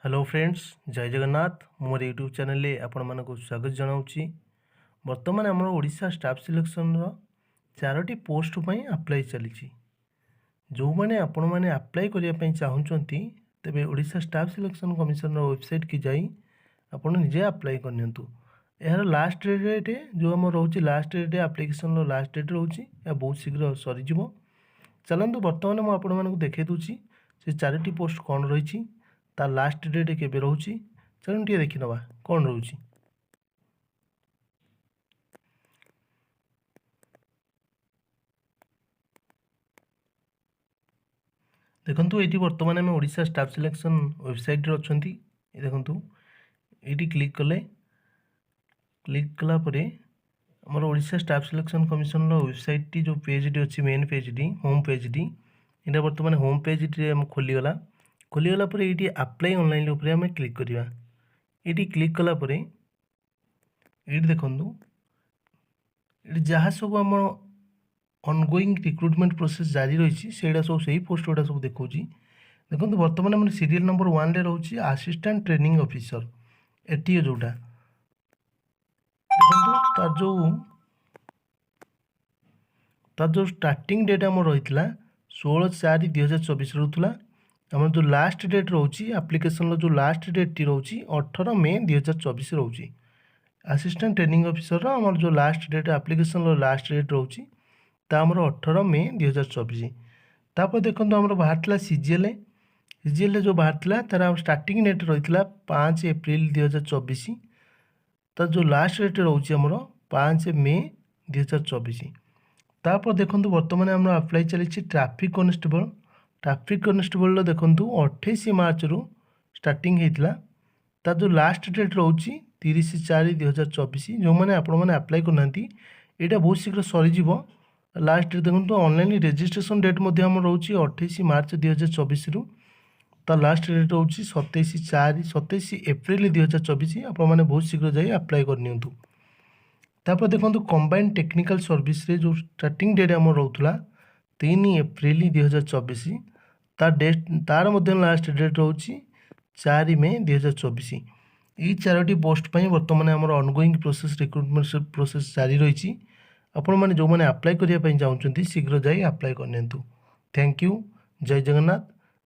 Hello friends, जय जगन्नाथ। मोर YouTube channel आपण मानक स्वागत जनाऊँगी। बर्तमान आम Odisha staff selection Charoti post apply चली। जो मैंने आपण मैंने अप्लाई करने चाहूँगी तेरे Odisha staff selection commission website की जाई आपण निजे अप्लाई करनी। यार लास्ट डेट जो आम रोचे last date application last date रोचे बहुत शीघ्र सरीज। चलतु बर्तमान मुझे आपण मानक देखे दूची से चारोटी पोस्ट कौन रही तार लास्ट डेट केबे रोची। चलो टे देखी नवा कौन रोची। देखंतु एटी वर्तमान आम ओडिशा स्टाफ सिलेक्शन वेबसाइट रे अछंती। ए देखंतु एटी क्लिक कला परे हमर ओडिशा स्टाफ सिलेक्शन कमिशन रो वेबसाइट टी जो पेज टी अछि main page T home page T एटा वर्तमान होम पेज टी हम खोली गला पर ये अप्लाई ऑनलाइन उपरे हमें क्लिक करिवा। ये क्लिक कला परे ये देखंतु ये जहाँ सब आम ऑनगोइंग रिक्रुटमेंट प्रोसेस जारी रही से सब सही पोस्ट गुड़ा सब देखा। देखो बर्तमान आम सीरियल नंबर 1 रे रोचे असिस्टेंट ट्रेनिंग ऑफिसर एटीओ जोटा देखो तार जो स्टार्टिंग डेट आम रही 16/4/2024 रोला। आम जो लास्ट डेट रोची एप्लिकेशन जो लास्ट डेट टी रोची 18 मे 2024 रोची। असिस्टेंट ट्रेनिंग ऑफिसर आम जो last date application last date रोची तामर 18 मे 2024। तापर देखो आम बाहर सीजीएल जो बाहर तार स्टार्टिंग डेट रही 5 एप्रिल 2024। तार जो लास्ट डेट रोची आमर 5 मे 2024। तापर देखो बर्तमान आम अप्लाई चली ट्रैफिक कनेस्टेबल देखो 28 मार्च रु स्टार्टिंग होता। तार जो लास्ट डेट रोची 30/4/2024। जो मैंने आपण मैंने अप्लाई करना यहाँ बहुत शीघ्र सरीज। लास्ट डेट देखो ऑनलाइन रजिस्ट्रेशन डेट रोचे 28 मार्च 2024 रु तार लास्ट डेट रोचे 27 एप्रिल 2024। आप बहुत शीघ्र जाए अप्लाई करनी। तापर देखो कंबाइंड टेक्निकल सर्विस रे जो स्टार्टिंग डेट आम रोला 3 एप्रिल 2024 तार लास्ट डेट रोची 4 मे 2024। यही चारोटी पोस्ट बर्तमान आम ऑनगोइंग प्रोसेस रिक्रुटमेंट प्रोसेस जारी रही। आपण मैंने जो मैंने अप्लाई करने चाहते शीघ्र जाए अप्लाई करनी। थैंक यू, जय जगन्नाथ।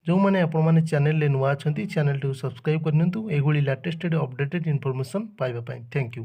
जो मैंने आपण मैंने चैनल नुआ अच्छा चैनल टी सब्सक्राइब करनी ये लेटेस्ट अपडेटेड इनफॉरमेशन पाइबा। Thank you.